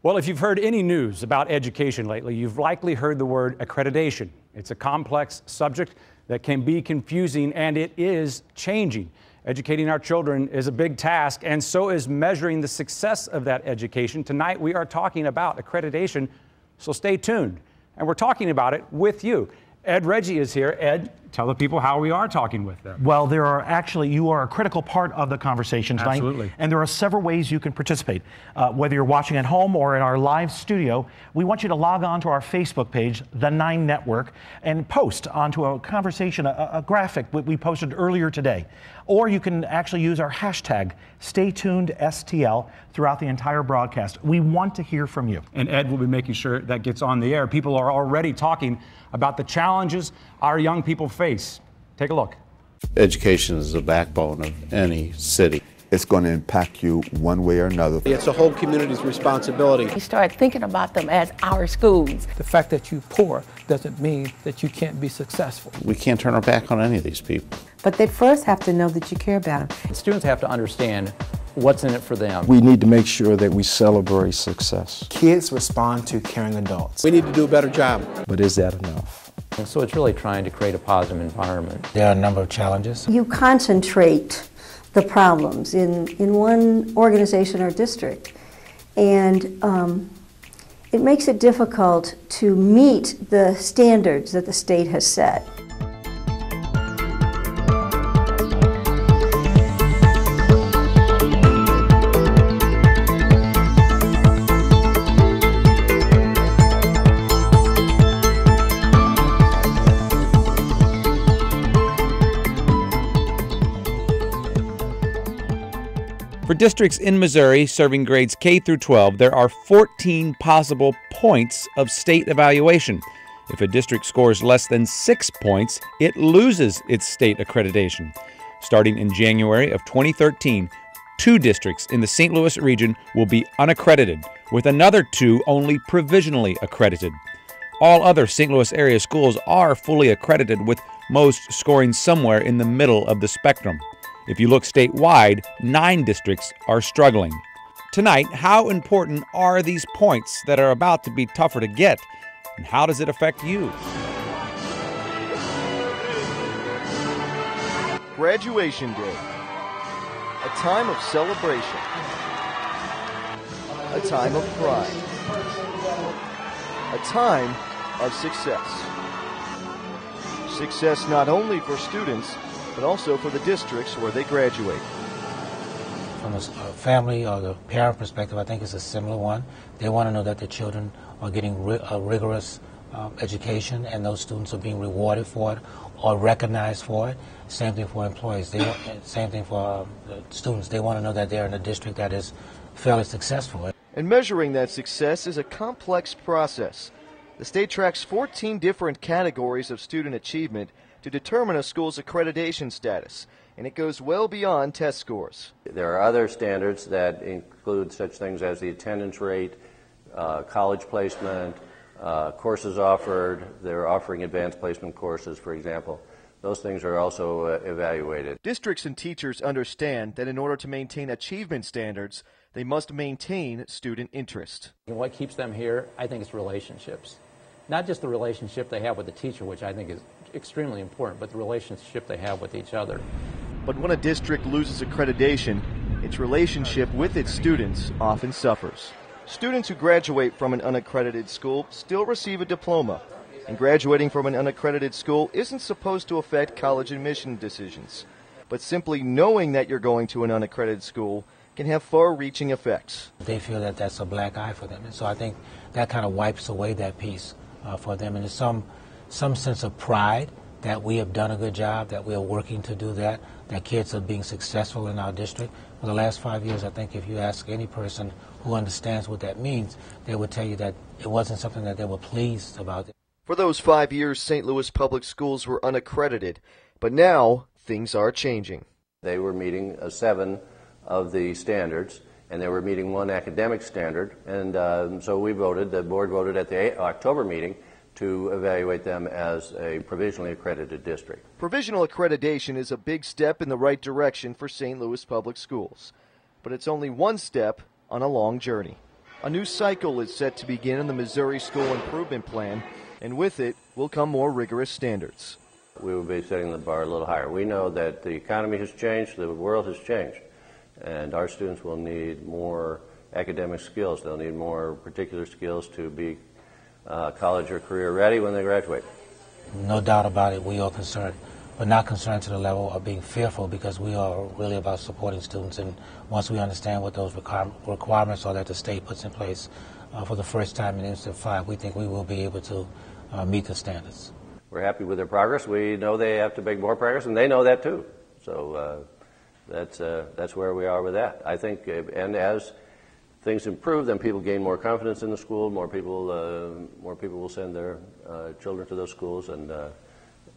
Well, if you've heard any news about education lately, you've likely heard the word accreditation. It's a complex subject that can be confusing, and it is changing. Educating our children is a big task, and so is measuring the success of that education. Tonight, we are talking about accreditation, so stay tuned. And we're talking about it with you. Ed Reggie is here. Ed, tell the people how we are talking with them. Well, you are a critical part of the conversation tonight. Absolutely. And there are several ways you can participate. Whether you're watching at home or in our live studio, we want you to log on to our Facebook page, The 9 Network, and post onto a conversation, a graphic we posted earlier today. Or you can actually use our hashtag, StayTunedSTL, throughout the entire broadcast. We want to hear from you. And Ed will be making sure that gets on the air. People are already talking about the challenges our young people face. Take a look. Education is the backbone of any city. It's going to impact you one way or another. It's the whole community's responsibility. We start thinking about them as our schools. The fact that you're poor doesn't mean that you can't be successful. We can't turn our back on any of these people. But they first have to know that you care about them. Students have to understand what's in it for them. We need to make sure that we celebrate success. Kids respond to caring adults. We need to do a better job. But is that enough? And so it's really trying to create a positive environment. There are a number of challenges. You concentrate the problems in one organization or district, and it makes it difficult to meet the standards that the state has set. For districts in Missouri serving grades K through 12, there are 14 possible points of state evaluation. If a district scores less than 6 points, it loses its state accreditation. Starting in January of 2013, 2 districts in the St. Louis region will be unaccredited, with another 2 only provisionally accredited. All other St. Louis area schools are fully accredited, with most scoring somewhere in the middle of the spectrum. If you look statewide, 9 districts are struggling. Tonight, how important are these points that are about to be tougher to get, and how does it affect you? Graduation Day. A time of celebration. A time of pride. A time of success. Success not only for students, but also for the districts where they graduate. From a family or the parent perspective, I think it's a similar one. They want to know that their children are getting a rigorous education, and those students are being rewarded for it or recognized for it. Same thing for employees. Same thing for students. They want to know that they're in a district that is fairly successful. And measuring that success is a complex process. The state tracks 14 different categories of student achievement to determine a school's accreditation status, and it goes well beyond test scores. There are other standards that include such things as the attendance rate, college placement, courses offered. They're offering advanced placement courses, for example. Those things are also evaluated. Districts and teachers understand that in order to maintain achievement standards, they must maintain student interest. And what keeps them here, I think, is relationships. Not just the relationship they have with the teacher, which I think is extremely important, but the relationship they have with each other. But when a district loses accreditation, its relationship with its students often suffers. Students who graduate from an unaccredited school still receive a diploma, and graduating from an unaccredited school isn't supposed to affect college admission decisions. But simply knowing that you're going to an unaccredited school can have far-reaching effects. They feel that that's a black eye for them, and so I think that kind of wipes away that piece for them, and there's some sense of pride that we have done a good job, that we are working to do that kids are being successful in our district. For the last 5 years, I think if you ask any person who understands what that means, they would tell you that it wasn't something that they were pleased about. For those 5 years, St. Louis public schools were unaccredited, but now things are changing. They were meeting 7 of the standards, and they were meeting 1 academic standard, and so the board voted at the October meeting to evaluate them as a provisionally accredited district. Provisional accreditation is a big step in the right direction for St. Louis public schools, but it's only one step on a long journey. A new cycle is set to begin in the Missouri School Improvement Plan, and with it will come more rigorous standards. We will be setting the bar a little higher. We know that the economy has changed, the world has changed, and our students will need more academic skills. They'll need more particular skills to be college or career ready when they graduate. No doubt about it, we are concerned, but not concerned to the level of being fearful, because we are really about supporting students. And once we understand what those requirements are that the state puts in place for the first time in MSIP 5, we think we will be able to meet the standards. We're happy with their progress. We know they have to make more progress, and they know that too. So that's where we are with that. I think, and as things improve, then people gain more confidence in the school. More people will send their children to those schools, and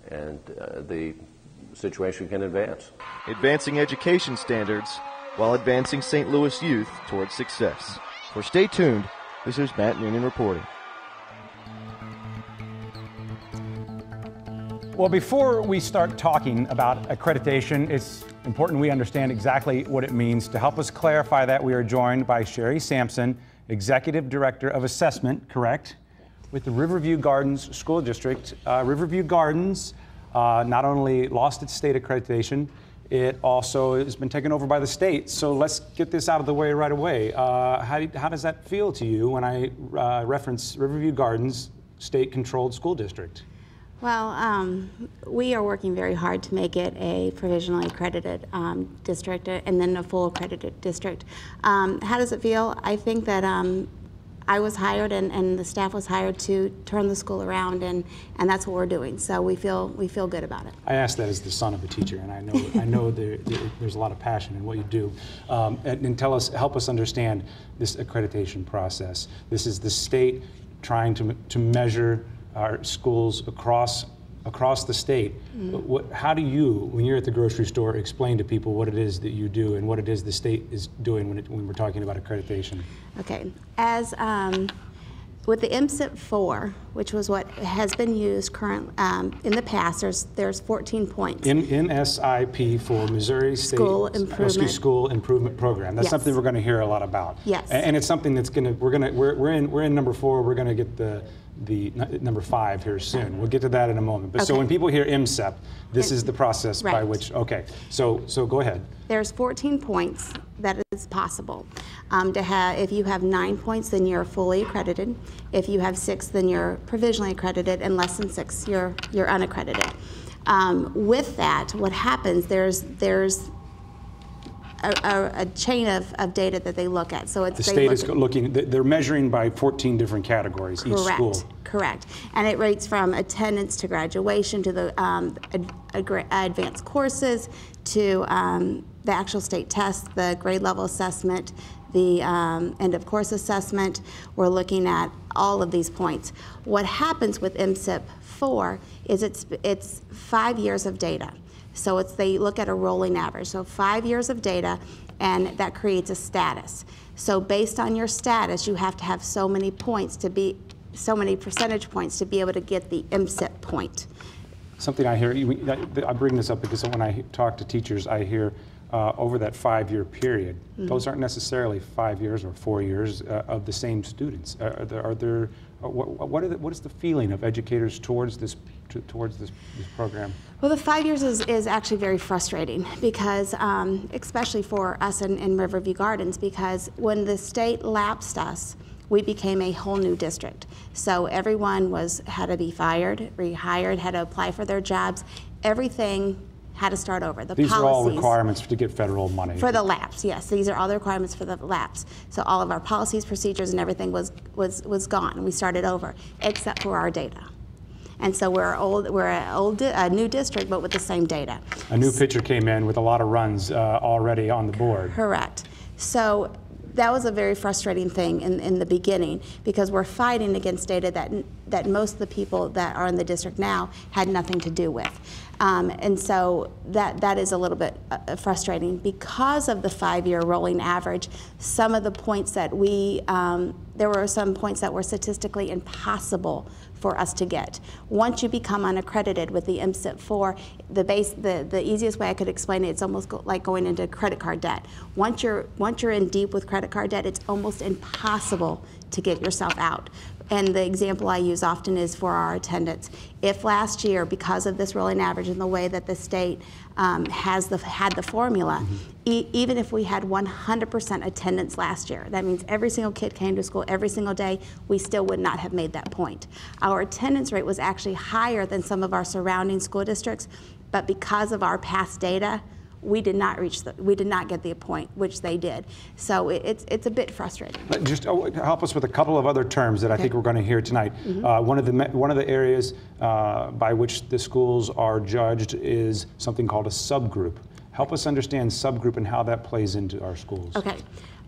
the situation can advance. Advancing education standards while advancing St. Louis youth towards success. For Stay Tuned, this is Matt Noonan reporting. Well, before we start talking about accreditation, it's important we understand exactly what it means. To help us clarify that, we are joined by Sherry Sampson, Executive Director of Assessment, correct, with the Riverview Gardens School District. Riverview Gardens not only lost its state accreditation, it also has been taken over by the state. So let's get this out of the way right away. How does that feel to you when I reference Riverview Gardens state-controlled school district? Well, we are working very hard to make it a provisionally accredited district and then a full accredited district. How does it feel? I think that I was hired and the staff was hired to turn the school around, and that's what we're doing. So we feel good about it. I ask that as the son of a teacher, and I know there's a lot of passion in what you do. And help us understand this accreditation process. This is the state trying to measure our schools across the state. Mm-hmm. How do you, when you're at the grocery store, explain to people what it is that you do and what it is the state is doing when we're talking about accreditation? Okay, as with the MSIP 4, which was what has been used in the past, there's 14 points. MSIP for Missouri State School Improvement Program. That's something we're going to hear a lot about. Yes, and it's something that's we're in number 4. We're going to get the number 5 here soon. We'll get to that in a moment. But so when people hear MSIP, this is the process by which, so go ahead. There's 14 points that is possible to have. If you have 9 points, then you're fully accredited. If you have 6, then you're provisionally accredited, and less than 6, you're unaccredited. With that, what happens, there's a chain of data that they look at. So it's the state is looking. They're measuring by 14 different categories each school. Correct. And it rates from attendance to graduation to the advanced courses to the actual state tests, the grade level assessment, the end of course assessment. We're looking at all of these points. What happens with MSIP 4 is it's 5 years of data. So they look at a rolling average. So 5 years of data, and that creates a status. So based on your status, you have to have so many percentage points to be able to get the MSIP point. Something I hear, I bring this up because when I talk to teachers, I hear over that 5-year period, those aren't necessarily 5 years or 4 years of the same students. What is the feeling of educators towards this program? Well, the 5 years is actually very frustrating because, especially for us in Riverview Gardens, because when the state lapsed us, we became a whole new district. So everyone had to be fired, rehired, had to apply for their jobs. Everything had to start over. These are all requirements to get federal money. For the lapse, yes. These are all the requirements for the lapse. So all of our policies, procedures, and everything was gone. We started over, except for our data. And so we're a new district, but with the same data. A new pitcher came in with a lot of runs already on the board. Correct. So that was a very frustrating thing in the beginning because we're fighting against data that most of the people that are in the district now had nothing to do with. And so that is a little bit frustrating. Because of the 5-year rolling average, some of the points that there were some points that were statistically impossible for us to get. Once you become unaccredited with the MSIP-4, the easiest way I could explain it, it's almost like going into credit card debt. Once you're in deep with credit card debt, it's almost impossible to get yourself out. And the example I use often is for our attendance. If last year, because of this rolling average and the way that the state had the formula, even if we had 100% attendance last year, that means every single kid came to school every single day, we still would not have made that point. Our attendance rate was actually higher than some of our surrounding school districts, but because of our past data, we did not get the point, which they did. So it's a bit frustrating. Just help us with a couple of other terms that I think we're going to hear tonight. One of the areas by which the schools are judged is something called a subgroup. Help us understand subgroup and how that plays into our schools. Okay.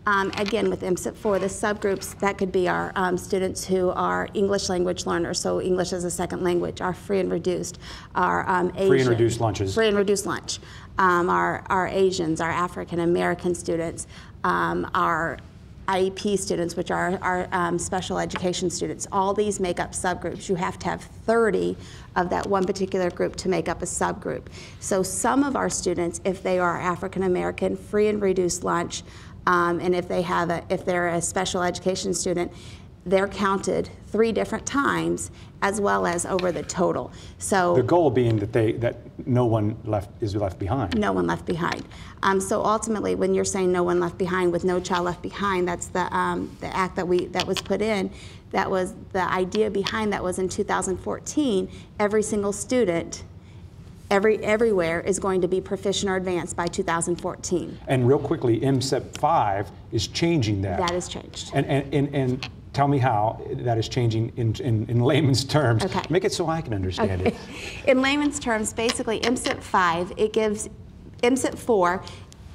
Again, with MSIP-4, the subgroups, that could be our students who are English language learners, so English as a second language, our free and reduced, our Asian. Free and reduced lunches. Free and reduced lunch. Our Asians, our African American students, our IEP students, which are our special education students. All these make up subgroups. You have to have 30 of that one particular group to make up a subgroup. So some of our students, if they are African American, free and reduced lunch, and if they're a special education student, they're counted 3 different times as well as over the total. So the goal being that no one is left behind. No one left behind. So ultimately, when you're saying no one left behind with No Child Left Behind, that's the act that was put in. That was the idea behind that was in 2014. Every single student everywhere is going to be proficient or advanced by 2014. And real quickly, MSIP-5 is changing that. That has changed. And tell me how that is changing in layman's terms. Okay. Make it so I can understand it. In layman's terms, basically, MSIP-5, it gives MSIP-4,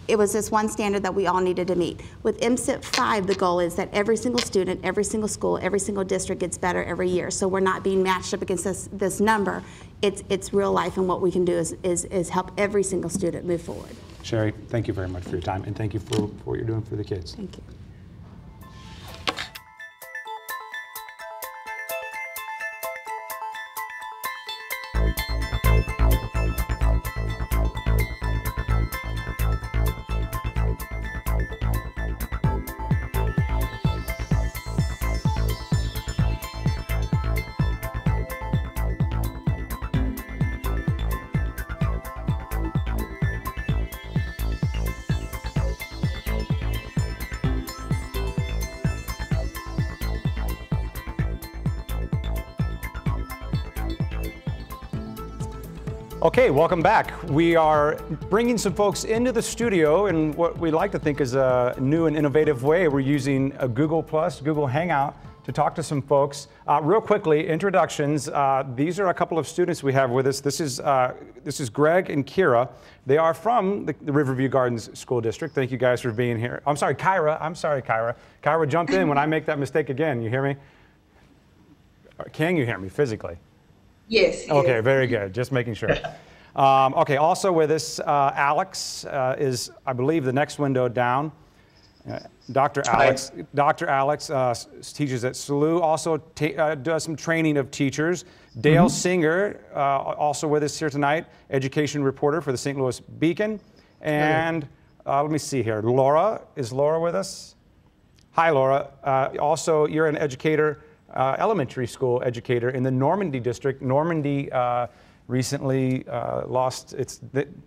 it was this one standard that we all needed to meet. With MSIP-5, the goal is that every single student, every single school, every single district gets better every year. So we're not being matched up against this number. It's real life, and what we can do is help every single student move forward. Sherry, thank you very much for your time, and thank you for what you're doing for the kids. Thank you. Okay, welcome back. We are bringing some folks into the studio in what we like to think is a new and innovative way. We're using a Google Hangout to talk to some folks. Real quickly, introductions. These are a couple of students we have with us. This is Greg and Kira. They are from the Riverview Gardens School District. Thank you guys for being here. I'm sorry, Kyra. Kyra, jump in when I make that mistake again. You hear me? Can you hear me physically? Yes. Okay, very good. Just making sure. Okay, also with us, Alex is, I believe, the next window down. Dr. Alex teaches at SLU, also does some training of teachers. Dale Singer, also with us here tonight, education reporter for the St. Louis Beacon. And let me see here, Laura, is Laura with us? Hi, Laura. Also, you're an educator, elementary school educator in the Normandy district. Normandy recently lost its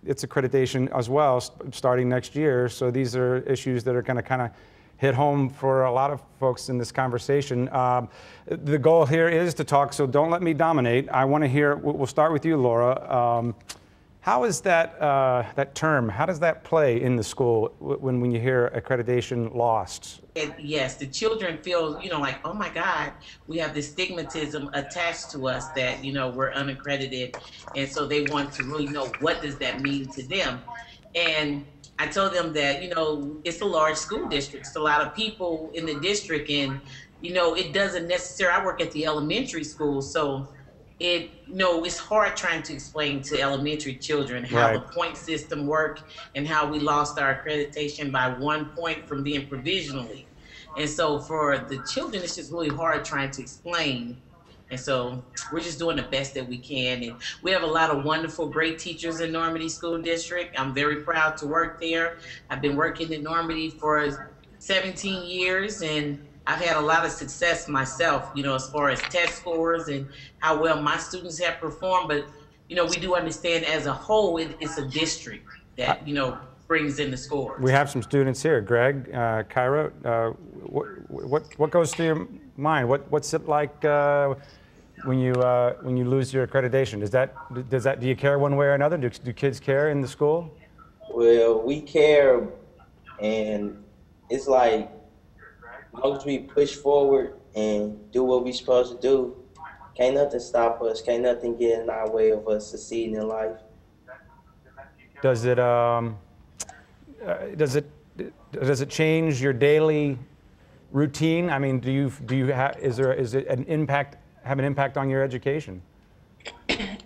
accreditation as well, starting next year. So these are issues that are going to kind of hit home for a lot of folks in this conversation. The goal here is to talk, so don't let me dominate. I want to hear, we'll start with you, Laura. How is that term, how does that play in the school when you hear accreditation lost? Yes, the children feel, like, oh my God, we have this stigmatism attached to us that, we're unaccredited. And so they want to really know, what does that mean to them? And I told them that, it's a large school district. It's a lot of people in the district, and it doesn't necessarily, I work at the elementary school, so it's hard trying to explain to elementary children how the point system work and how we lost our accreditation by 1 point from being provisionally. And so for the children, it's just really hard trying to explain. And so we're just doing the best that we can. And we have a lot of wonderful, great teachers in Normandy School District. I'm very proud to work there. I've been working in Normandy for 17 years, and I've had a lot of success myself, as far as test scores and how well my students have performed. But, we do understand as a whole, it's a district that, brings in the scores. We have some students here. Greg, Kyra, what goes through your mind? What's it like when you lose your accreditation? Do you care one way or another? Do kids care in the school? Well, we care, and it's like, as long as we push forward and do what we're supposed to do, can't nothing stop us. Can't nothing get in our way of us succeeding in life. Does it change your daily routine? I mean, is it an impact on your education?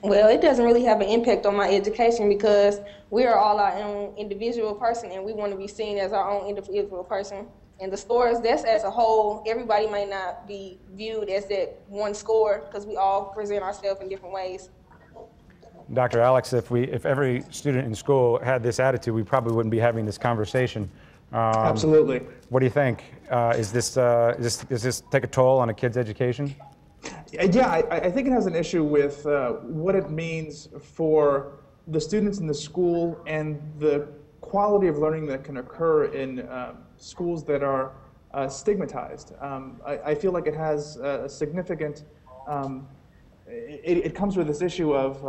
Well, it doesn't really have an impact on my education because we are all our own individual person, and we want to be seen as our own individual person. And the scores, that's as a whole. Everybody might not be viewed as that one score because we all present ourselves in different ways. Dr. Alex, if every student in school had this attitude, we probably wouldn't be having this conversation. Absolutely. What do you think? Does this take a toll on a kid's education? Yeah, I think it has an issue with what it means for the students in the school and the quality of learning that can occur in schools that are stigmatized. I feel like it has a significant, it comes with this issue of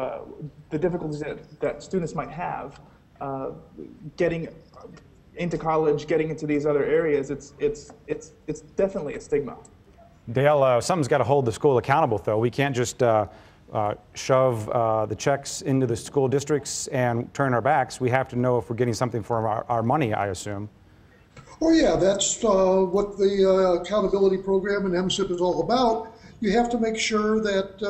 the difficulties that students might have getting into college, getting into these other areas. It's definitely a stigma. Dale, something's got to hold the school accountable, though. We can't just shove the checks into the school districts and turn our backs. We have to know if we're getting something for our money, I assume. Oh yeah, that's what the accountability program and MSIP is all about. You have to make sure that,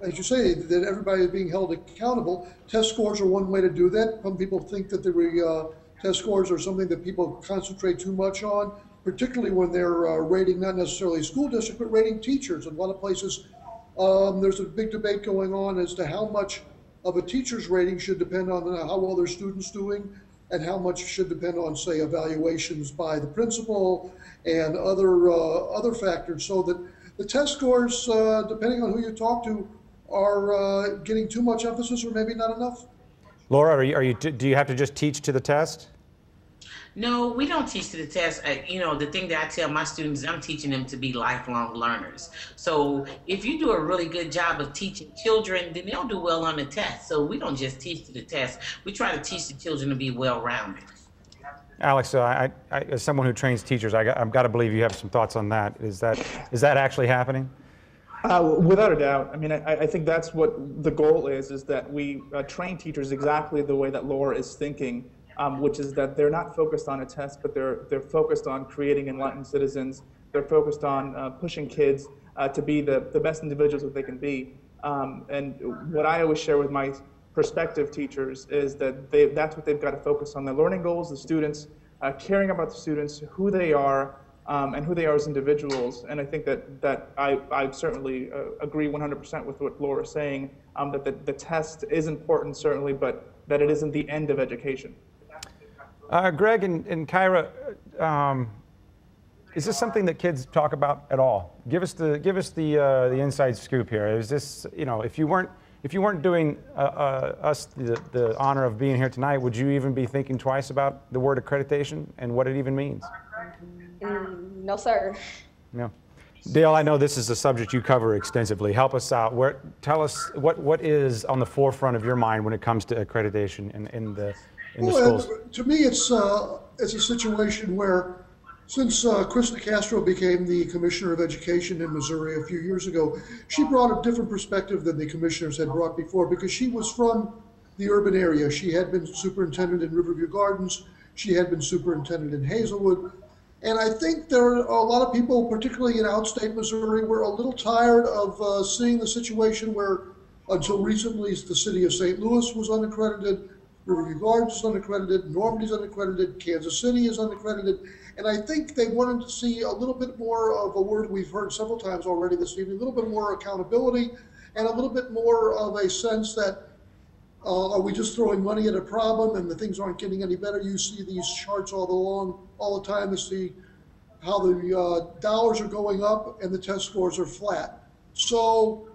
as you say, that everybody is being held accountable. Test scores are one way to do that. Some people think that the test scores are something that people concentrate too much on, particularly when they're rating not necessarily school district, but rating teachers. In a lot of places, there's a big debate going on as to how much of a teacher's rating should depend on how well their students doing, and how much should depend on, say, evaluations by the principal and other factors, so that the test scores, depending on who you talk to, are getting too much emphasis or maybe not enough. Laura, do you have to just teach to the test? No, we don't teach to the test. The thing that I tell my students, I'm teaching them to be lifelong learners. So if you do a really good job of teaching children, then they'll do well on the test. So we don't just teach to the test. We try to teach the children to be well-rounded. Alex, as someone who trains teachers, I've got to believe you have some thoughts on that. Is that actually happening? Without a doubt. I mean, I think that's what the goal is that we train teachers exactly the way that Laura is thinking. Which is that they're not focused on a test, but they're focused on creating enlightened citizens. They're focused on pushing kids to be the best individuals that they can be. And what I always share with my prospective teachers is that that's what they've got to focus on: the learning goals, the students, caring about the students, who they are, and who they are as individuals. And I think that I certainly agree 100% with what Laura is saying, that the test is important, certainly, but that it isn't the end of education. Greg and Kyra, is this something that kids talk about at all? Give us the inside scoop here. Is this, if you weren't doing us the honor of being here tonight, would you even be thinking twice about the word accreditation and what it even means? No, sir. No. Dale, I know this is a subject you cover extensively. Help us out. Tell us what is on the forefront of your mind when it comes to accreditation in the schools. To me, it's a situation where, since Krista Castro became the Commissioner of Education in Missouri a few years ago, she brought a different perspective than the commissioners had brought before, because she was from the urban area. She had been superintendent in Riverview Gardens. She had been superintendent in Hazelwood. And I think there are a lot of people, particularly in outstate Missouri, were a little tired of seeing the situation where, until recently, the city of St. Louis was unaccredited, Riverview Gardens is unaccredited, Normandy's unaccredited, Kansas City is unaccredited. And I think they wanted to see a little bit more of a word we've heard several times already this evening, a little bit more accountability and a little bit more of a sense that are we just throwing money at a problem and the things aren't getting any better? You see these charts all the time to see how the dollars are going up and the test scores are flat. So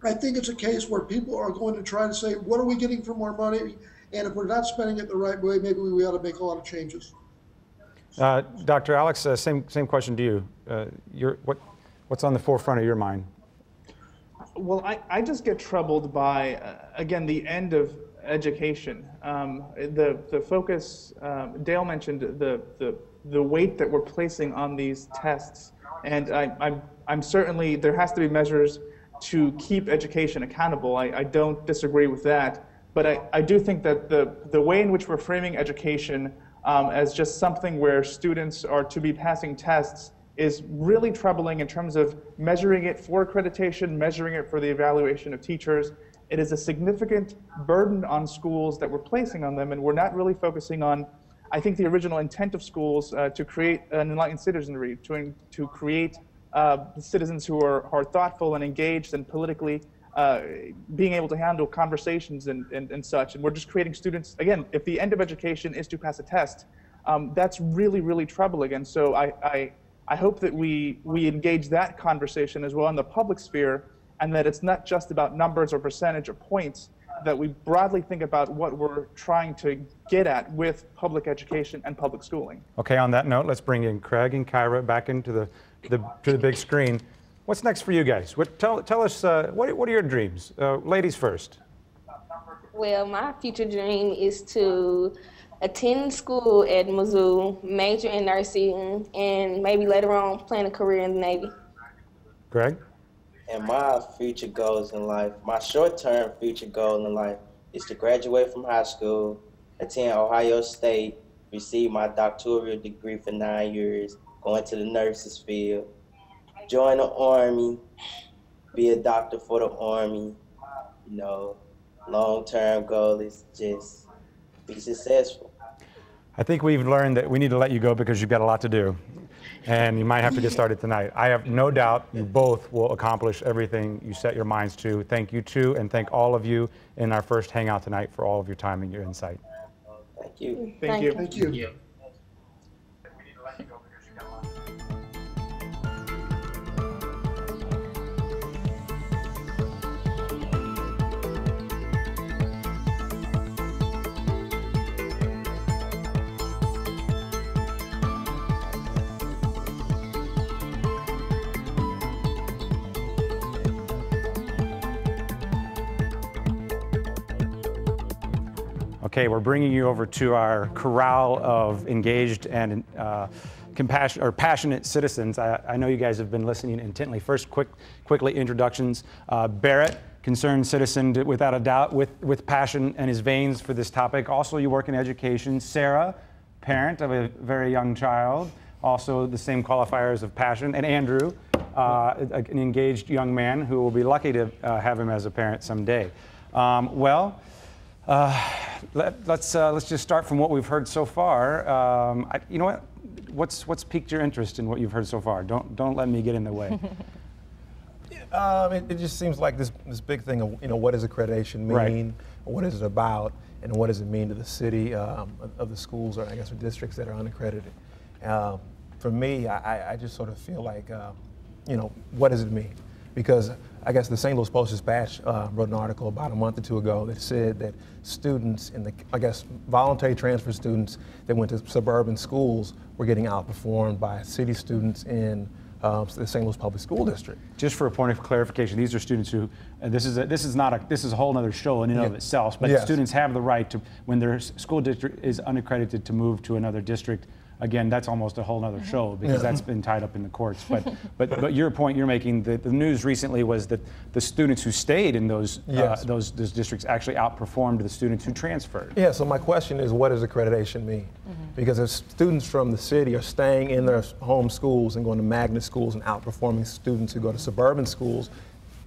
I think it's a case where people are going to try to say, what are we getting from our money? And if we're not spending it the right way, maybe we ought to make a lot of changes. Dr. Alex, same question to you. What's on the forefront of your mind? Well, I just get troubled by, again, the end of education. The focus, Dale mentioned the weight that we're placing on these tests. And I'm certainly, there has to be measures to keep education accountable. I don't disagree with that. But I do think that the way in which we're framing education as just something where students are to be passing tests is really troubling in terms of measuring it for accreditation, measuring it for the evaluation of teachers. It is a significant burden on schools that we're placing on them, and we're not really focusing on, I think, the original intent of schools to create an enlightened citizenry, to create citizens who are thoughtful and engaged and politically being able to handle conversations and such. And we're just creating students, again, if the end of education is to pass a test, that's really, really troubling. And so I hope that we engage that conversation as well in the public sphere, and that it's not just about numbers or percentage or points, that we broadly think about what we're trying to get at with public education and public schooling. Okay, on that note, let's bring in Craig and Kyra back into the big screen. What's next for you guys? Tell us, what are your dreams? Ladies first. Well, my future dream is to attend school at Mizzou, major in nursing, and maybe later on plan a career in the Navy. Greg? And my future goals in life, my short-term future goal in life is to graduate from high school, attend Ohio State, receive my doctoral degree for 9 years, go into the nurses field, join the Army, be a doctor for the Army. You know, long-term goal is just be successful. I think we've learned that we need to let you go because you've got a lot to do, and you might have to get started tonight. I have no doubt you both will accomplish everything you set your minds to. Thank you too, and thank all of you in our first hangout tonight for all of your time and your insight. Thank you. Thank you. Thank you. Okay, we're bringing you over to our corral of engaged and passionate citizens. I know you guys have been listening intently. First, quickly introductions. Barrett, concerned citizen without a doubt, with passion in his veins for this topic. Also, you work in education. Sarah, parent of a very young child, also the same qualifiers of passion. And Andrew, an engaged young man who will be lucky to have him as a parent someday. Let's just start from what we've heard so far. You know what? What's piqued your interest in what you've heard so far? Don't let me get in the way. It just seems like this big thing of, you know, what does accreditation mean? Right. What is it about? And what does it mean to the city of the schools, or I guess, or districts that are unaccredited? For me, I just sort of feel like, you know, what does it mean? Because I guess the St. Louis Post-Dispatch wrote an article about a month or two ago that said that students in the, I guess, voluntary transfer students that went to suburban schools were getting outperformed by city students in the St. Louis Public School District. Just for a point of clarification, these are students who, this is a whole other show in and of itself, but yes, students have the right to, when their school district is unaccredited, to move to another district again, that's almost a whole other show because that's been tied up in the courts. But your point you're making, the news recently was that the students who stayed in those districts actually outperformed the students who transferred. Yeah, so my question is, what does accreditation mean? Because if students from the city are staying in their home schools and going to magnet schools and outperforming students who go to suburban schools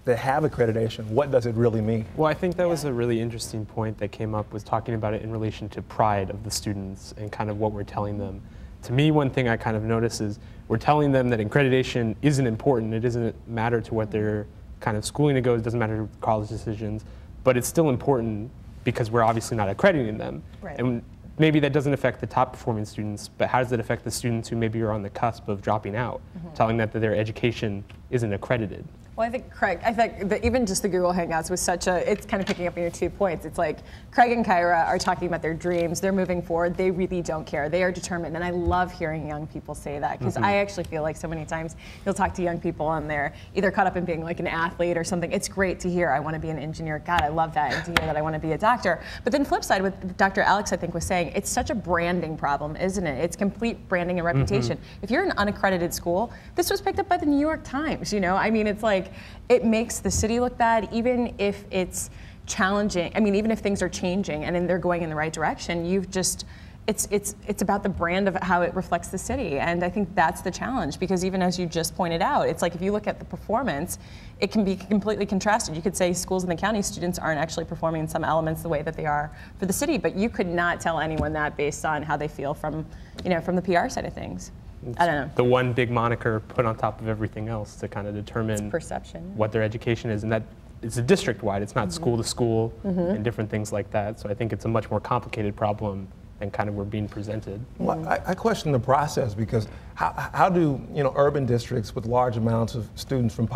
that have accreditation, what does it really mean? Well, I think that was a really interesting point that came up, was talking about it in relation to pride of the students and kind of what we're telling them. To me, one thing I kind of notice is we're telling them that accreditation isn't important. It doesn't matter to what their kind of schooling to go, it doesn't matter to college decisions, but it's still important because we're obviously not accrediting them. Right. And maybe that doesn't affect the top performing students, but how does it affect the students who maybe are on the cusp of dropping out, telling them that their education isn't accredited? Well, I think, Craig, that even just the Google Hangouts was such a, it's kind of picking up on your 2 points. It's like Craig and Kyra are talking about their dreams, they're moving forward, they really don't care, they are determined. And I love hearing young people say that, because I actually feel like so many times you'll talk to young people and they're either caught up in being like an athlete or something. It's great to hear, I want to be an engineer, God, I love that, and to hear that I want to be a doctor. But then flip side, what Dr. Alex, I think, was saying, it's such a branding problem, isn't it? It's complete branding and reputation. If you're an unaccredited school, this was picked up by the New York Times, you know? I mean, it's like, it makes the city look bad, even if it's challenging. I mean, even if things are changing and then they're going in the right direction, you've just, it's about the brand of how it reflects the city. And I think that's the challenge, because even as you just pointed out, it's like if you look at the performance, it can be completely contrasted. You could say schools in the county students aren't actually performing in some elements the way that they are for the city, but you could not tell anyone that based on how they feel from, you know, from the PR side of things. I don't know. The one big moniker put on top of everything else to kind of determine perception, what their education is, and that it's a district-wide. It's not school to school and different things like that. So I think it's a much more complicated problem than kind of we're being presented. Well, I question the process, because how do urban districts with large amounts of students from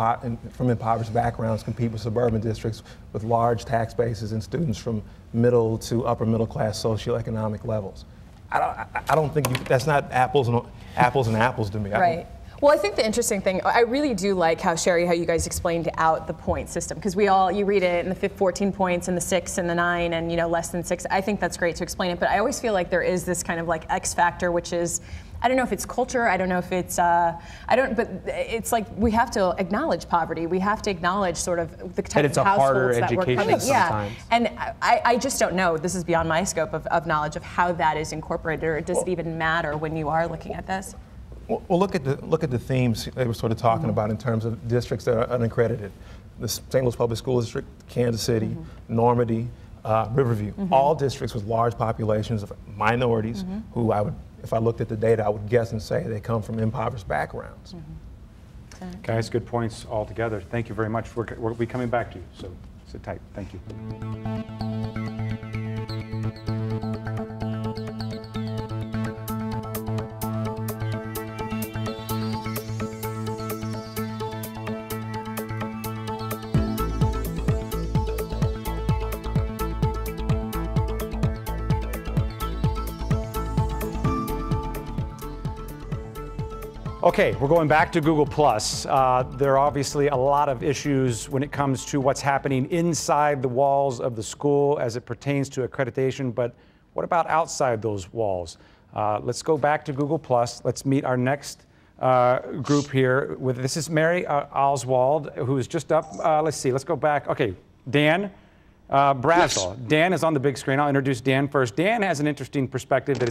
impoverished backgrounds compete with suburban districts with large tax bases and students from middle to upper middle class socioeconomic levels? I don't think that's not apples and apples to me. Right. Well, I think the interesting thing, I really do like how, Sherry, how you guys explained out the point system, because you read it in the 14 points and the 6 and the 9 and less than 6. I think that's great to explain it, but I always feel like there is this kind of like X factor, which is, I don't know if it's culture, I don't know if it's, but it's like we have to acknowledge poverty. We have to acknowledge sort of the type of households that we're coming. Yeah, and I just don't know, this is beyond my scope of knowledge of how that is incorporated, or does it even matter when you are looking at this? Well, look at the themes they were sort of talking about in terms of districts that are unaccredited. The St. Louis Public School District, Kansas City, Normandy, Riverview, all districts with large populations of minorities who if I looked at the data, I would guess and say they come from impoverished backgrounds. Guys, good points all together. Thank you very much. We'll be coming back to you, so sit tight. Thank you. Okay, we're going back to Google+. There are obviously a lot of issues when it comes to what's happening inside the walls of the school as it pertains to accreditation, but what about outside those walls? Let's go back to Google+. Let's meet our next group here. This is Mary Oswald, who is just up. Let's see, let's go back. Okay, Dan Brazel. Yes. Dan is on the big screen. I'll introduce Dan first. Dan has an interesting perspective that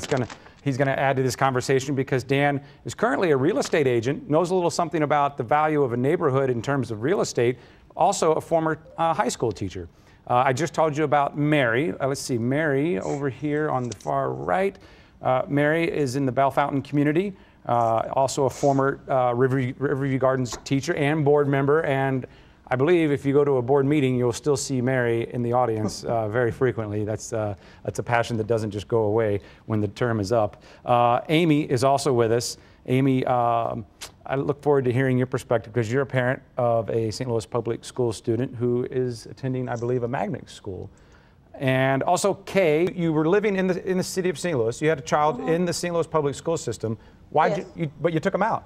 he's going to add to this conversation, because Dan is currently a real estate agent, knows a little something about the value of a neighborhood in terms of real estate, also a former high school teacher. I just told you about Mary. Let's see, Mary over here on the far right. Mary is in the Bell Fountain community, also a former Riverview Gardens teacher and board member, and I believe if you go to a board meeting, you'll still see Mary in the audience very frequently. That's a passion that doesn't just go away when the term is up. Amy is also with us. Amy, I look forward to hearing your perspective, because you're a parent of a St. Louis public school student who is attending, I believe, a magnet school. And also, Kay, you were living in the city of St. Louis. You had a child in the St. Louis public school system. Why'd but you took him out?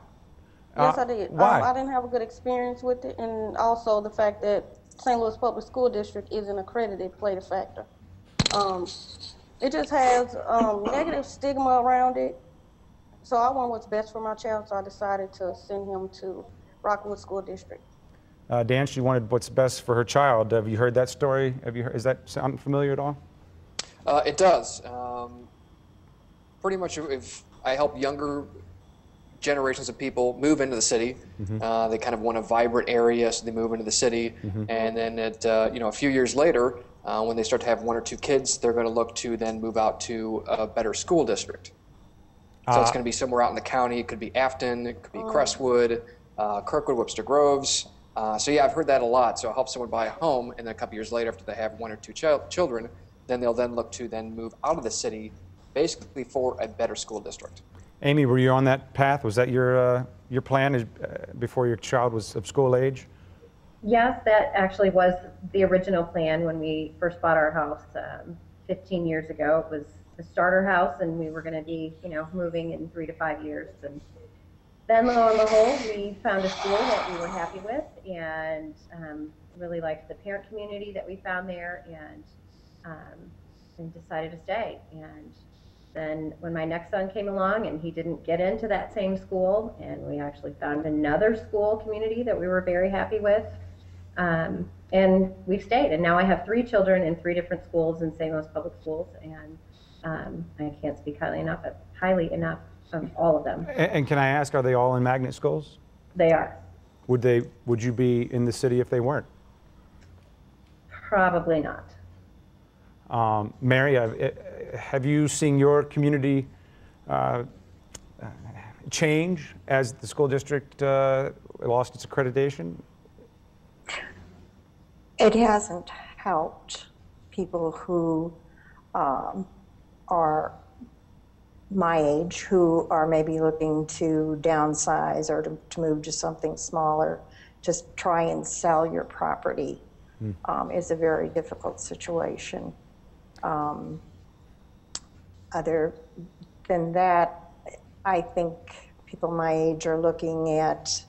Yes, I did. Why? I didn't have a good experience with it, and also the fact that St. Louis Public School District isn't accredited played a factor. It just has negative stigma around it. So I want what's best for my child, so I decided to send him to Rockwood School District. Dan, she wanted what's best for her child. Have you heard that story? Does that sound familiar at all? It does. Pretty much, if I help younger generations of people move into the city, they kind of want a vibrant area, so they move into the city, and then a few years later, when they start to have 1 or 2 kids, they're going to look to then move out to a better school district. So it's going to be somewhere out in the county. It could be Afton, it could be Crestwood, Kirkwood, Webster Groves. So yeah, I've heard that a lot. So I'll help someone buy a home, and then a couple years later, after they have 1 or 2 children, then they'll then look to then move out of the city, basically for a better school district. Amy, were you on that path? Was that your plan before your child was of school age? Yes, that actually was the original plan when we first bought our house 15 years ago. It was a starter house, and we were going to be, moving in 3 to 5 years. And then, lo and behold, we found a school that we were happy with, and really liked the parent community that we found there, and decided to stay. And then when my next son came along and he didn't get into that same school, and we actually found another school community that we were very happy with, and we've stayed. And now I have 3 children in 3 different schools in St. Louis Public Schools, and I can't speak highly enough of all of them. And can I ask, are they all in magnet schools? They are. Would you be in the city if they weren't? Probably not. Mary, have you seen your community change as the school district lost its accreditation? It hasn't helped people who are my age, who are maybe looking to downsize or to move to something smaller. Just try and sell your property is a very difficult situation. Other than that, I think people my age are looking at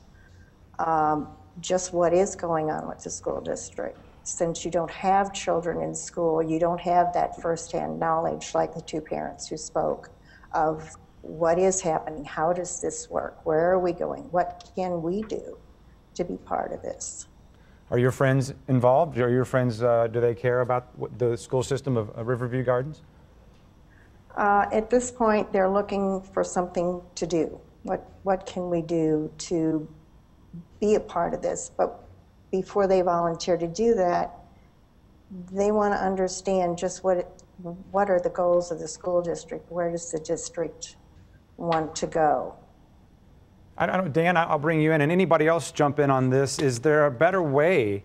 just what is going on with the school district. Since you don't have children in school, you don't have that firsthand knowledge, like the 2 parents who spoke, of what is happening, how does this work, where are we going, what can we do to be part of this. Are your friends involved? Are your friends, do they care about the school system of Riverview Gardens? At this point, they're looking for something to do. What can we do to be a part of this? But before they volunteer to do that, they want to understand just what are the goals of the school district? Where does the district want to go? I don't know, Dan, I'll bring you in, and anybody else jump in on this. Is there a better way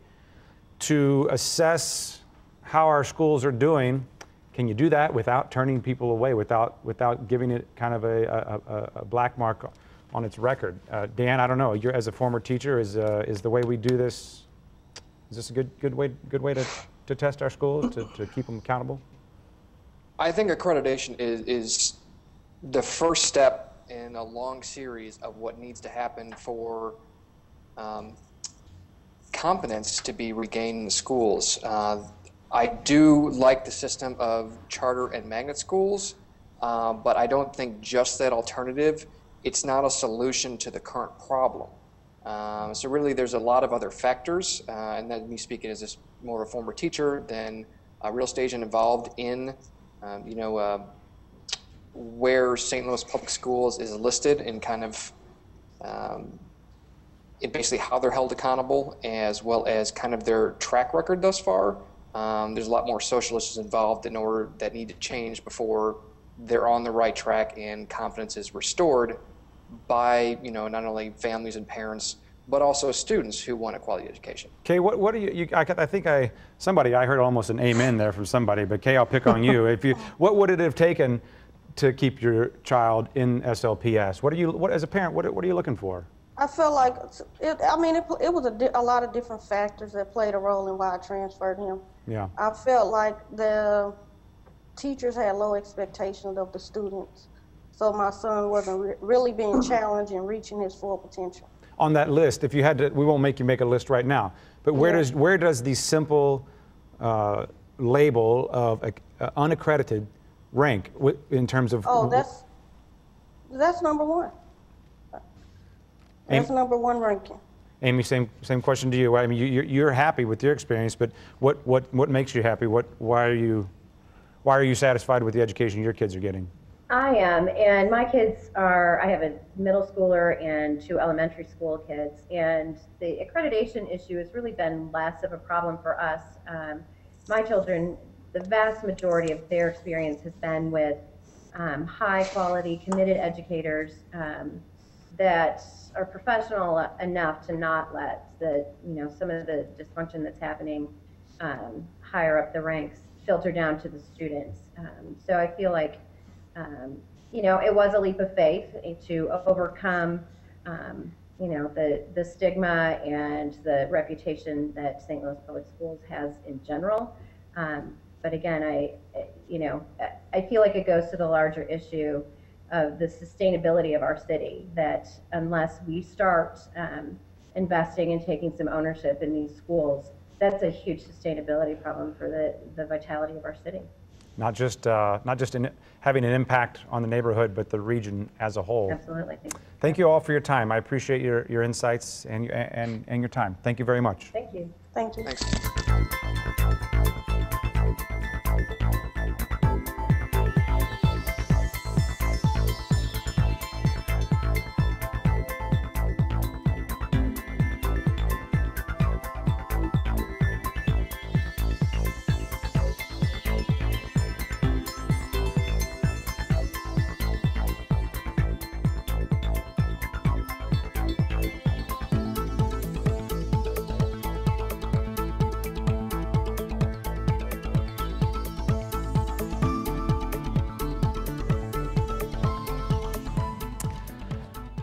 to assess how our schools are doing? Can you do that without turning people away, without giving it kind of a black mark on its record? Dan, I don't know. You're, as a former teacher, is the way we do this? Is this a good way to test our schools, to keep them accountable? I think accreditation is the first step in a long series of what needs to happen for competence to be regained in the schools. I do like the system of charter and magnet schools, but I don't think just that alternative, it's not a solution to the current problem. So really there's a lot of other factors, and then me speaking as this more of a former teacher than a real estate agent involved in where St. Louis Public Schools is listed and kind of basically how they're held accountable, as well as kind of their track record thus far. There's a lot more social issues involved that need to change before they're on the right track and confidence is restored by not only families and parents, but also students who want a quality education. Kay, what do you I think I heard almost an amen there from somebody, but Kay, I'll pick on you. What would it have taken to keep your child in SLPS? As a parent, what are you looking for? I feel like it was a lot of different factors that played a role in why I transferred him. Yeah. I felt like the teachers had low expectations of the students, so my son wasn't really being challenged and reaching his full potential. On that list, if you had to, we won't make you make a list right now, but where does the simple label of unaccredited rank in terms of? Oh, That's number one. That's number one ranking. Amy, same question to you. I mean, you're happy with your experience, but what makes you happy? Why are you satisfied with the education your kids are getting? I am, and my kids I have a middle schooler and 2 elementary school kids, and the accreditation issue has really been less of a problem for us. My children, the vast majority of their experience has been with high quality, committed educators that are professional enough to not let some of the dysfunction that's happening higher up the ranks filter down to the students. So I feel like it was a leap of faith to overcome the stigma and the reputation that St. Louis Public Schools has in general. But again, I feel like it goes to the larger issue of the sustainability of our city, that unless we start investing and taking some ownership in these schools, that's a huge sustainability problem for the vitality of our city. Not just in having an impact on the neighborhood, but the region as a whole. Absolutely. Thank you all for your time. I appreciate your insights and your time. Thank you very much. Thank you. Thank you. Thanks.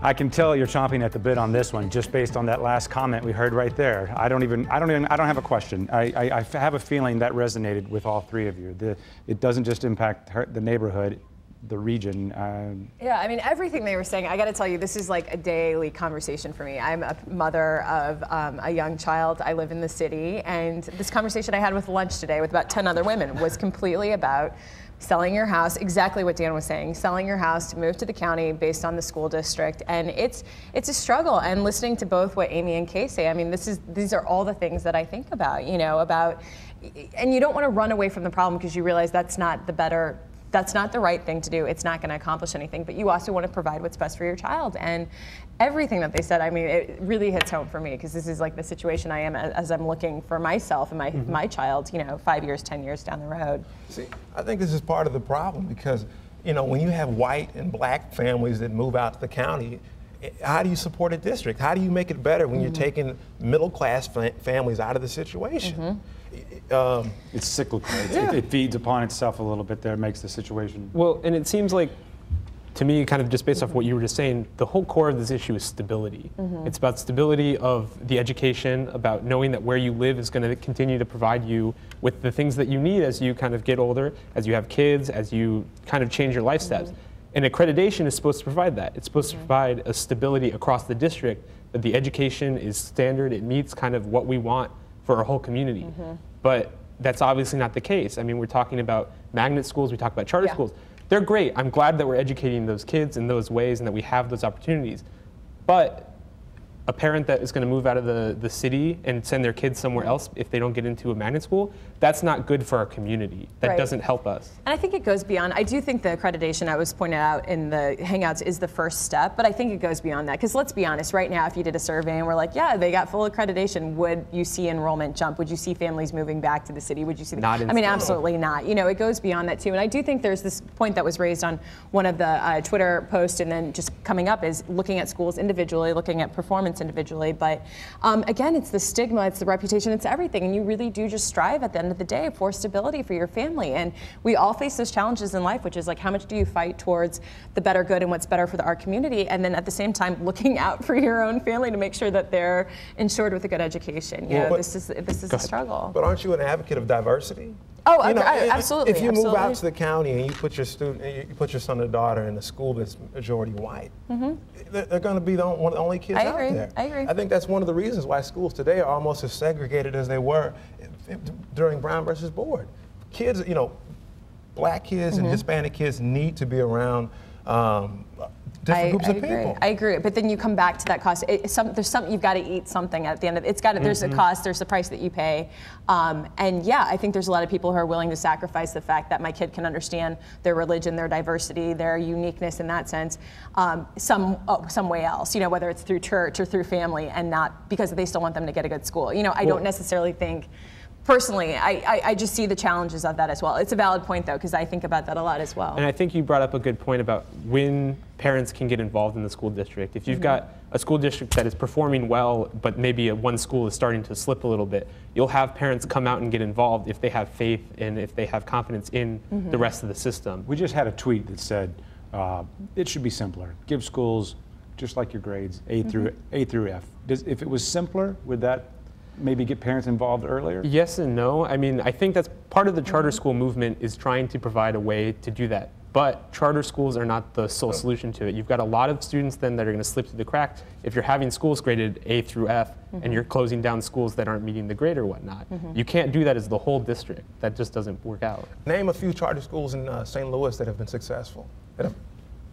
I can tell you're chomping at the bit on this one, just based on that last comment we heard right there. I don't have a question. I have a feeling that resonated with all three of you. It doesn't just impact the neighborhood, the region. Yeah, I mean, everything they were saying, I got to tell you, this is like a daily conversation for me. I'm a mother of a young child. I live in the city, and this conversation I had with lunch today with about 10 other women was completely about selling your house, exactly what Dan was saying, selling your house to move to the county based on the school district. And it's a struggle. And listening to both what Amy and Kay say, I mean, these are all the things that I think about, and you don't want to run away from the problem because you realize that's not the right thing to do. It's not going to accomplish anything, but you also want to provide what's best for your child. And everything that they said, I mean, it really hits home for me, because this is like the situation I am as I'm looking for myself and my child, 5 years, 10 years down the road. See, I think this is part of the problem, because, when you have white and black families that move out to the county, how do you support a district? How do you make it better when you're taking middle-class families out of the situation? It's cyclical. It feeds upon itself a little bit there, makes the situation. Well, and it seems like, to me, kind of just based off what you were just saying, the whole core of this issue is stability. It's about stability of the education, about knowing that where you live is going to continue to provide you with the things that you need as you kind of get older, as you have kids, as you kind of change your life steps. And accreditation is supposed to provide that. It's supposed to provide a stability across the district, that the education is standard, it meets kind of what we want for our whole community. But that's obviously not the case. I mean, we're talking about magnet schools, we talk about charter schools. They're great. I'm glad that we're educating those kids in those ways and that we have those opportunities. But a parent that is going to move out of the city and send their kids somewhere else if they don't get into a magnet school, that's not good for our community. That doesn't help us. And I think it goes beyond. I do think the accreditation I was pointed out in the Hangouts is the first step, but I think it goes beyond that. Because let's be honest, right now, if you did a survey and we're like, yeah, they got full accreditation, would you see enrollment jump? Would you see families moving back to the city? Would you see? Not in I mean, absolutely not. It goes beyond that too. And I do think there's this point that was raised on one of the Twitter posts, and then just coming up is looking at schools individually, looking at performance individually. But again, it's the stigma, it's the reputation, it's everything. And you really do just strive at the end of the day for stability for your family. And we all face those challenges in life, which is like, how much do you fight towards the better good and what's better for our community? And then at the same time, looking out for your own family to make sure that they're insured with a good education. This is a struggle. But aren't you an advocate of diversity? Oh, absolutely. If you move out to the county and you put your son or daughter in a school that's majority white, they're going to be one of the only kids out there. I agree. I think that's one of the reasons why schools today are almost as segregated as they were during Brown versus Board. Kids, black kids and Hispanic kids need to be around different groups of people. I agree, but then you come back to that cost. There's something you've got to eat something at the end of it. It's got to. There's a cost. There's the price that you pay, and yeah, I think there's a lot of people who are willing to sacrifice the fact that my kid can understand their religion, their diversity, their uniqueness in that sense, some way else. You know, whether it's through church or through family, and not because they still want them to get a good school. You know, I don't necessarily think. Personally, I just see the challenges of that as well. It's a valid point, though, because I think about that a lot as well. And I think you brought up a good point about when parents can get involved in the school district. If you've got a school district that is performing well, but maybe one school is starting to slip a little bit, you'll have parents come out and get involved if they have faith and if they have confidence in the rest of the system. We just had a tweet that said it should be simpler. Give schools, just like your grades, A through F. If it was simpler, would that maybe get parents involved earlier? Yes and no. I mean, I think that's part of the charter school movement is trying to provide a way to do that. But charter schools are not the sole solution to it. You've got a lot of students then that are going to slip through the cracks if you're having schools graded A through F and you're closing down schools that aren't meeting the grade or whatnot. You can't do that as the whole district. That just doesn't work out. Name a few charter schools in St. Louis that have been successful.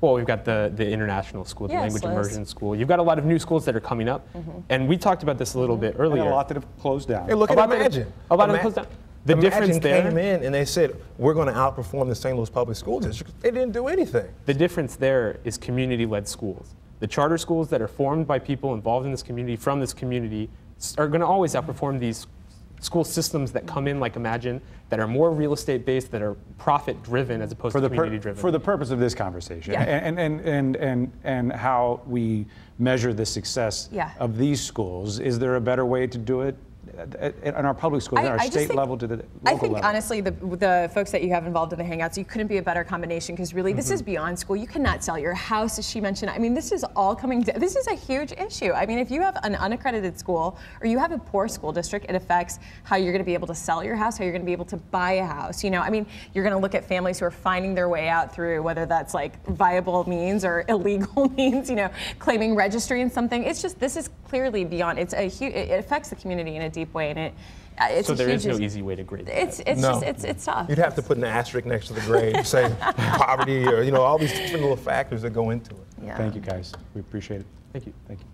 Well, we've got the international school, the language immersion school. You've got a lot of new schools that are coming up. And we talked about this a little bit earlier. And a lot that have closed down. Hey, look at Imagine. A lot of them closed down. The difference there came in and they said, we're going to outperform the St. Louis Public School District. They didn't do anything. The difference there is community-led schools. The charter schools that are formed by people involved in this community, from this community, are going to always outperform these school systems that come in like Imagine, that are more real estate based, that are profit driven as opposed to community driven. For the purpose of this conversation, and how we measure the success of these schools, is there a better way to do it in our public schools, in our state level to the local level? I think honestly, the folks that you have involved in the Hangouts, you couldn't be a better combination, because really this is beyond school. You cannot sell your house, as she mentioned. I mean, this is all coming. This is a huge issue. I mean, if you have an unaccredited school or you have a poor school district, it affects how you're going to be able to sell your house, how you're going to be able to buy a house. You know, I mean, you're going to look at families who are finding their way out through whether that's like viable means or illegal means. You know, claiming registry in something. It's just, this is clearly beyond. It's a huge. It affects the community in a deep way, and it's so there is no easy way to grade that. It's tough. You'd have to put an asterisk next to the grade, say poverty, or all these different little factors that go into it. Yeah. Thank you, guys. We appreciate it. Thank you. Thank you.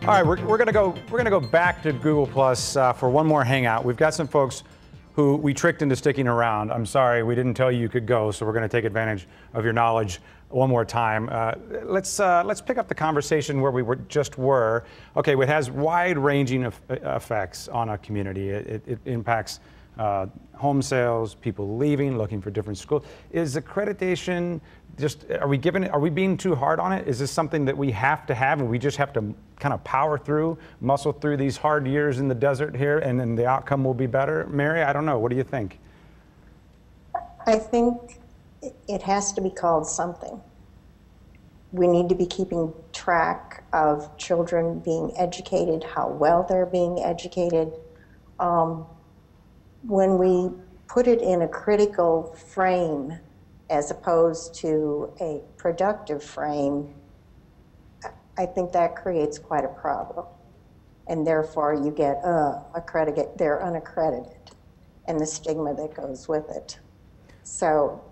All right, we're gonna go back to Google Plus for one more hangout. We've got some folks who we tricked into sticking around. I'm sorry, we didn't tell you could go, so we're gonna take advantage of your knowledge one more time. Let's pick up the conversation where we just were. Okay, it has wide-ranging effects on a community. It impacts home sales, people leaving, looking for different schools. Is accreditation just, are we being too hard on it? Is this something that we have to have and we just have to kind of power through, muscle through these hard years in the desert here, and then the outcome will be better? Mary, I don't know. What do you think? I think it has to be called something. We need to be keeping track of children being educated, how well they're being educated. When we put it in a critical frame as opposed to a productive frame, I think that creates quite a problem. And therefore you get, they're unaccredited, and the stigma that goes with it. So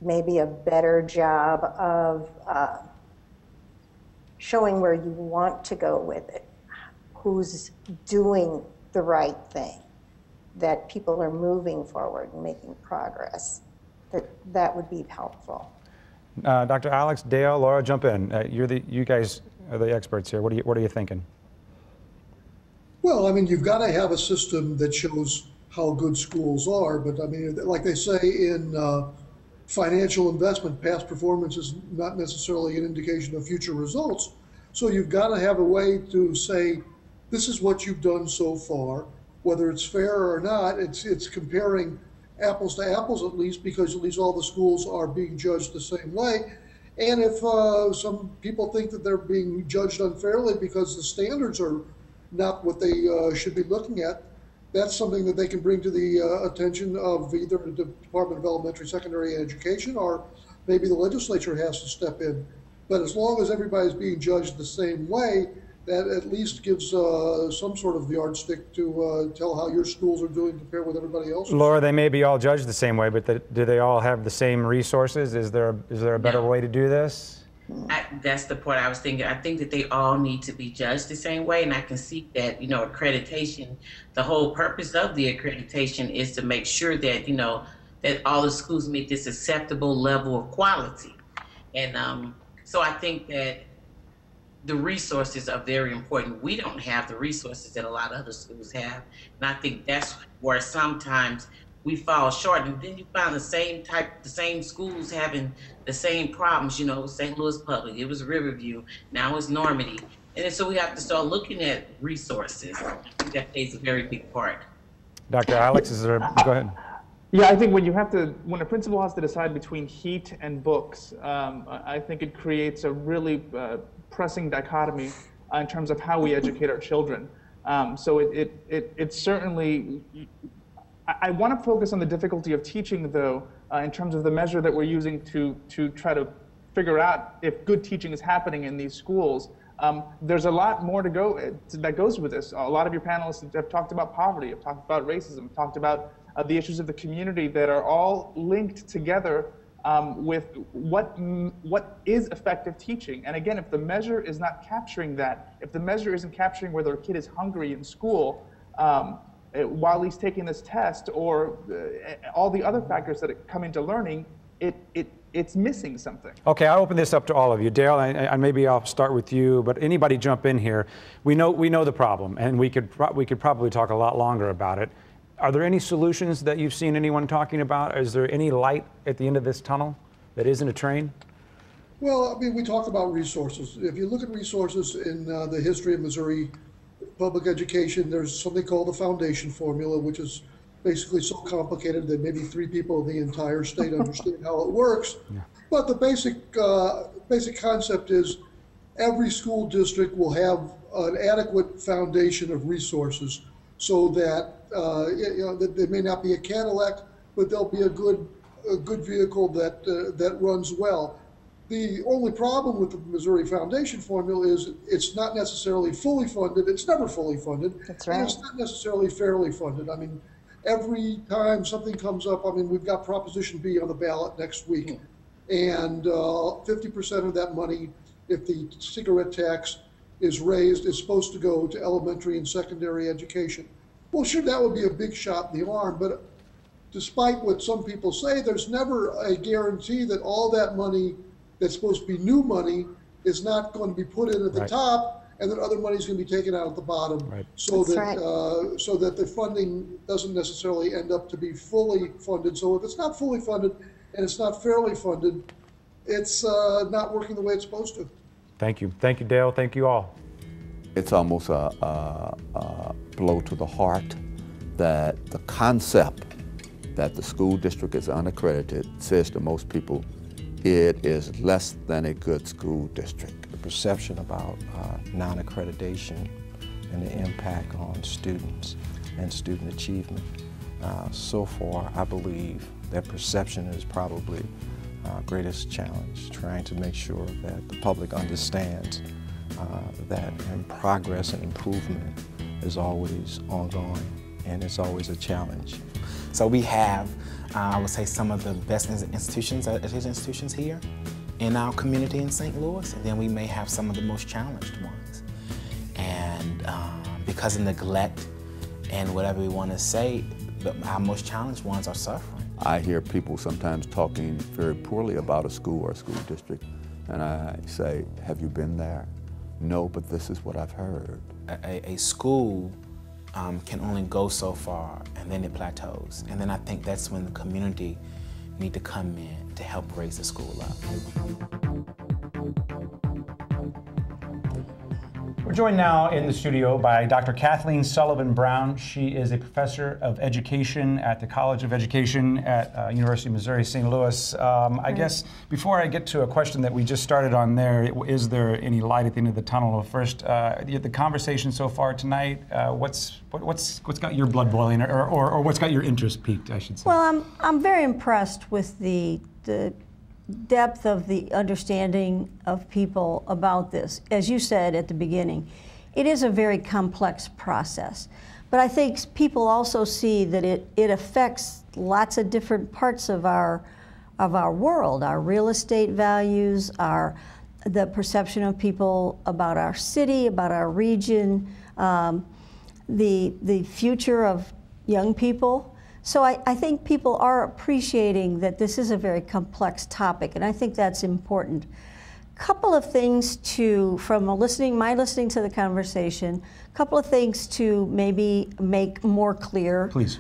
maybe a better job of showing where you want to go with it, who's doing the right thing, that people are moving forward and making progress. That would be helpful. Dr. Alex, Dale, Laura, jump in. You guys are the experts here. What are you thinking? Well, I mean, you've got to have a system that shows how good schools are, but I mean, like they say in financial investment. Past performance is not necessarily an indication of future results. So you've got to have a way to say, this is what you've done so far, whether it's fair or not. It's comparing apples to apples, at least, because at least all the schools are being judged the same way. And if some people think that they're being judged unfairly because the standards are not what they should be looking at, that's something that they can bring to the attention of either the Department of Elementary, Secondary Education, or maybe the legislature has to step in. But as long as everybody's being judged the same way, that at least gives some sort of yardstick to tell how your schools are doing compared with everybody else. Laura, they may be all judged the same way, but do they all have the same resources? Is there a better way to do this? That's the part I was thinking. I think that they all need to be judged the same way, and I can see that, accreditation, the whole purpose of the accreditation is to make sure that, that all the schools meet this acceptable level of quality. And so I think that the resources are very important. We don't have the resources that a lot of other schools have. And I think that's where sometimes we fall short. And then you find the same schools having the same problems, St. Louis Public, it was Riverview, now it's Normandy. And so we have to start looking at resources. I think that plays a very big part. Dr. Alex, go ahead. Yeah, I think when a principal has to decide between heat and books, I think it creates a really pressing dichotomy in terms of how we educate our children. So it certainly, I want to focus on the difficulty of teaching, though, in terms of the measure that we're using to try to figure out if good teaching is happening in these schools. There's a lot more that goes with this. A lot of your panelists have talked about poverty, have talked about racism, have talked about the issues of the community that are all linked together with what is effective teaching. And again, if the measure is not capturing that, if the measure isn't capturing whether a kid is hungry in school while he's taking this test, or all the other factors that come into learning, it's missing something. Okay, I'll open this up to all of you. Dale, and maybe I'll start with you, but anybody jump in here. We know the problem, and we could probably talk a lot longer about it. Are there any solutions that you've seen anyone talking about? Is there any light at the end of this tunnel that isn't a train? Well, I mean, we talk about resources. If you look at resources in the history of Missouri public education, there's something called the foundation formula, which is basically so complicated that maybe 3 people in the entire state understand how it works. Yeah. But the basic concept is every school district will have an adequate foundation of resources so that that there may not be a Cadillac, but there'll be a good vehicle that runs well. The only problem with the Missouri Foundation formula is it's not necessarily fully funded. It's never fully funded. That's right. And it's not necessarily fairly funded. I mean, every time something comes up, I mean, we've got Proposition B on the ballot next week, and 50% of that money, if the cigarette tax is raised, is supposed to go to elementary and secondary education. Well, sure, that would be a big shot in the arm, but despite what some people say, there's never a guarantee that all that money that's supposed to be new money is not going to be put in at the top, and that other money is going to be taken out at the bottom, so that the funding doesn't necessarily end up to be fully funded. So if it's not fully funded and it's not fairly funded, it's not working the way it's supposed to. Thank you. Thank you, Dale. Thank you all. It's almost a blow to the heart that the concept that the school district is unaccredited says to most people it is less than a good school district. The perception about non-accreditation and the impact on students and student achievement. So far, I believe that perception is probably our greatest challenge, trying to make sure that the public understands that progress and improvement is always ongoing, and it's always a challenge. So we have, I would say, some of the best institutions, education institutions here in our community in St. Louis, and then we may have some of the most challenged ones. And because of neglect and whatever we want to say, our most challenged ones are suffering. I hear people sometimes talking very poorly about a school or a school district, and I say, have you been there? No, but this is what I've heard. A school can only go so far, and then it plateaus. And then I think that's when the community need to come in to help raise the school up. We're joined now in the studio by Dr. Kathleen Sullivan Brown. She is a professor of education at the College of Education at University of Missouri St. Louis. I guess before I get to a question that we just started on there, is there any light at the end of the tunnel? First, the conversation so far tonight, what's got your blood boiling, or what's got your interest piqued, I should say? Well, I'm very impressed with the depth of the understanding of people about this. As you said at the beginning, it is a very complex process. But I think people also see that it affects lots of different parts of our world, our real estate values, the perception of people about our city, about our region, the future of young people. So I think people are appreciating that this is a very complex topic, and I think that's important. Couple of things from my listening to the conversation, a couple of things to maybe make more clear. Please.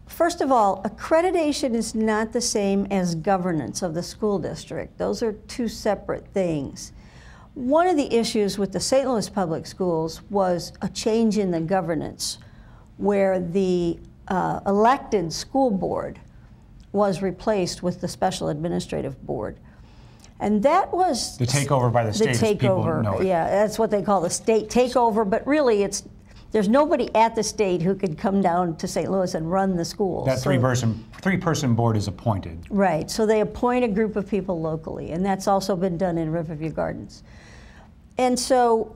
First of all, accreditation is not the same as governance of the school district. Those are two separate things. One of the issues with the St. Louis Public Schools was a change in the governance, where the elected school board was replaced with the special administrative board. And that was the takeover by the state. The takeover, yeah, that's what they call the state takeover, but really there's nobody at the state who could come down to St. Louis and run the schools. That three-person board is appointed. Right, so they appoint a group of people locally, and that's also been done in Riverview Gardens. And so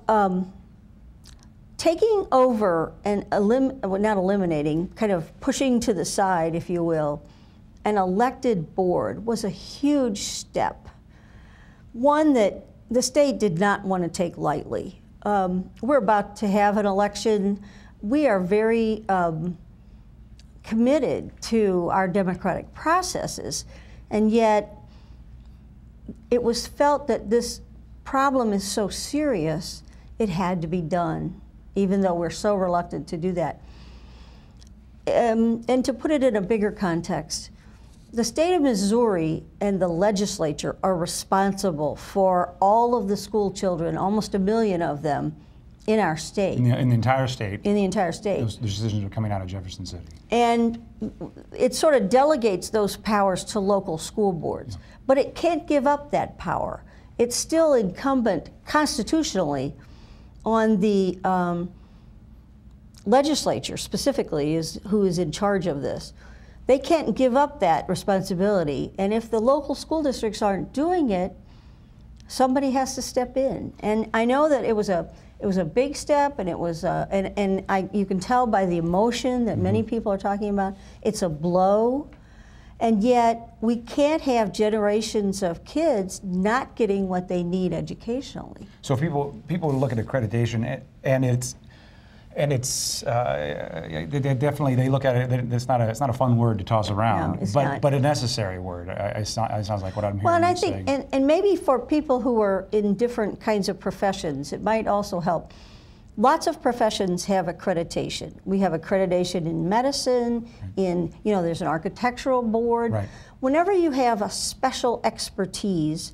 taking over and not eliminating, kind of pushing to the side, if you will, an elected board was a huge step. One that the state did not want to take lightly. We're about to have an election. We are very committed to our democratic processes, and yet it was felt that this problem is so serious, it had to be done, even though we're so reluctant to do that. And to put it in a bigger context, the state of Missouri and the legislature are responsible for all of the school children, almost 1 million of them, in our state. In the entire state. In the entire state. Those decisions are coming out of Jefferson City. And it sort of delegates those powers to local school boards. But it can't give up that power. It's still incumbent constitutionally on the legislature specifically who is in charge of this. They can't give up that responsibility, and if the local school districts aren't doing it, somebody has to step in. And I know that it was a big step, and it was you can tell by the emotion that many people are talking about. It's a blow, and yet we can't have generations of kids not getting what they need educationally. So people look at accreditation, and it's they look at it. It's not a fun word to toss around, no, but a necessary word. It sounds like what I'm hearing. Well, and I you think, saying. and maybe for people who are in different kinds of professions, it might also help. Lots of professions have accreditation. We have accreditation in medicine. There's an architectural board. Right. Whenever you have a special expertise,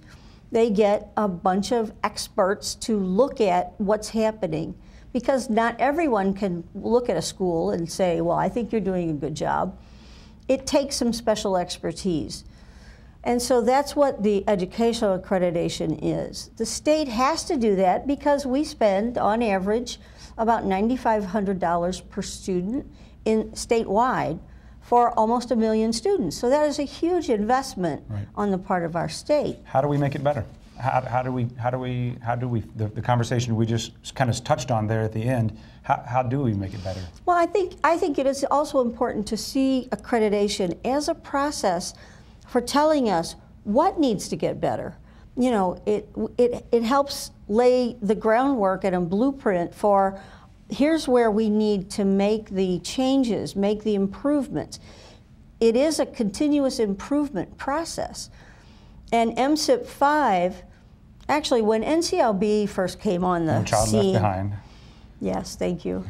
they get a bunch of experts to look at what's happening. Because not everyone can look at a school and say, well, I think you're doing a good job. It takes some special expertise. And so that's what the educational accreditation is. The state has to do that because we spend, on average, about $9,500 per student statewide for almost 1 million students. So that is a huge investment on the part of our state. How do we make it better? How do we the conversation we just kind of touched on there at the end, how do we make it better? Well, I think it is also important to see accreditation as a process for telling us what needs to get better. It helps lay the groundwork and a blueprint for here's where we need to make the changes, make the improvements. It is a continuous improvement process. And MSIP 5, actually, when NCLB first came on the No Child scene, Left Behind. Yes, thank you.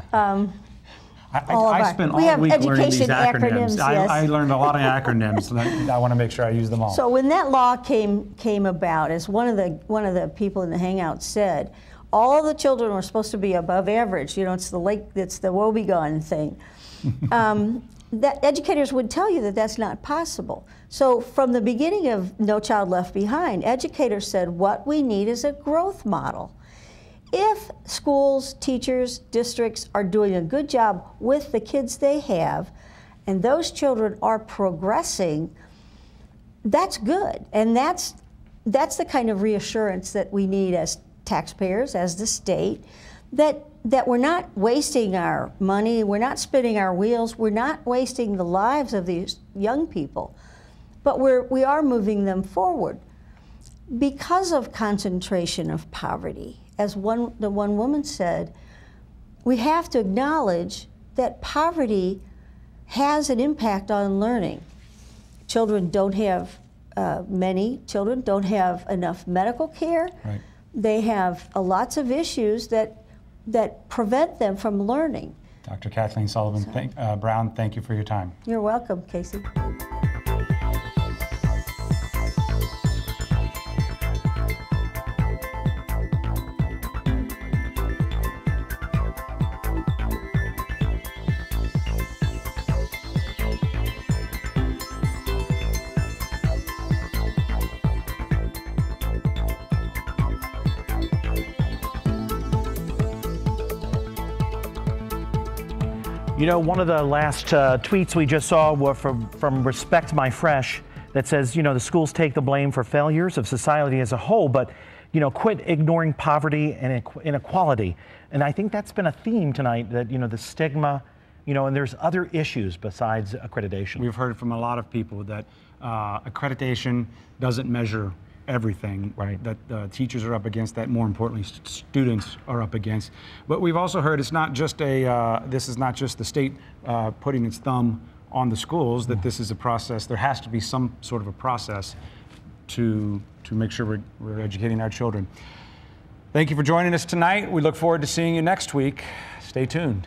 I spent all week learning these acronyms. Yes. I learned a lot of acronyms. I want to make sure I use them all. So when that law came about, as one of the people in the Hangout said, all the children were supposed to be above average. You know, it's the woebegone thing. That educators would tell you that that's not possible. So from the beginning of No Child Left Behind, educators said what we need is a growth model. If schools, teachers, districts are doing a good job with the kids they have, and those children are progressing, that's good. And that's the kind of reassurance that we need as taxpayers, as the state, that we're not wasting our money, we're not spinning our wheels, we're not wasting the lives of these young people, but we are moving them forward. Because of concentration of poverty, as the one woman said, we have to acknowledge that poverty has an impact on learning. Many children don't have enough medical care. Right. They have lots of issues that prevent them from learning. Dr. Kathleen Sullivan Brown, thank you for your time. You're welcome, Casey. You know, one of the last tweets we just saw were from Respect My Fresh that says, you know, the schools take the blame for failures of society as a whole, but, you know, quit ignoring poverty and inequality. And I think that's been a theme tonight, that, you know, the stigma, you know, and there's other issues besides accreditation. We've heard from a lot of people that accreditation doesn't measure everything, right? That teachers are up against, that more importantly students are up against. But we've also heard it's not just this is not just the state putting its thumb on the schools, that this is a process. There has to be some sort of a process to make sure we're educating our children. Thank you for joining us tonight. We look forward to seeing you next week. Stay tuned.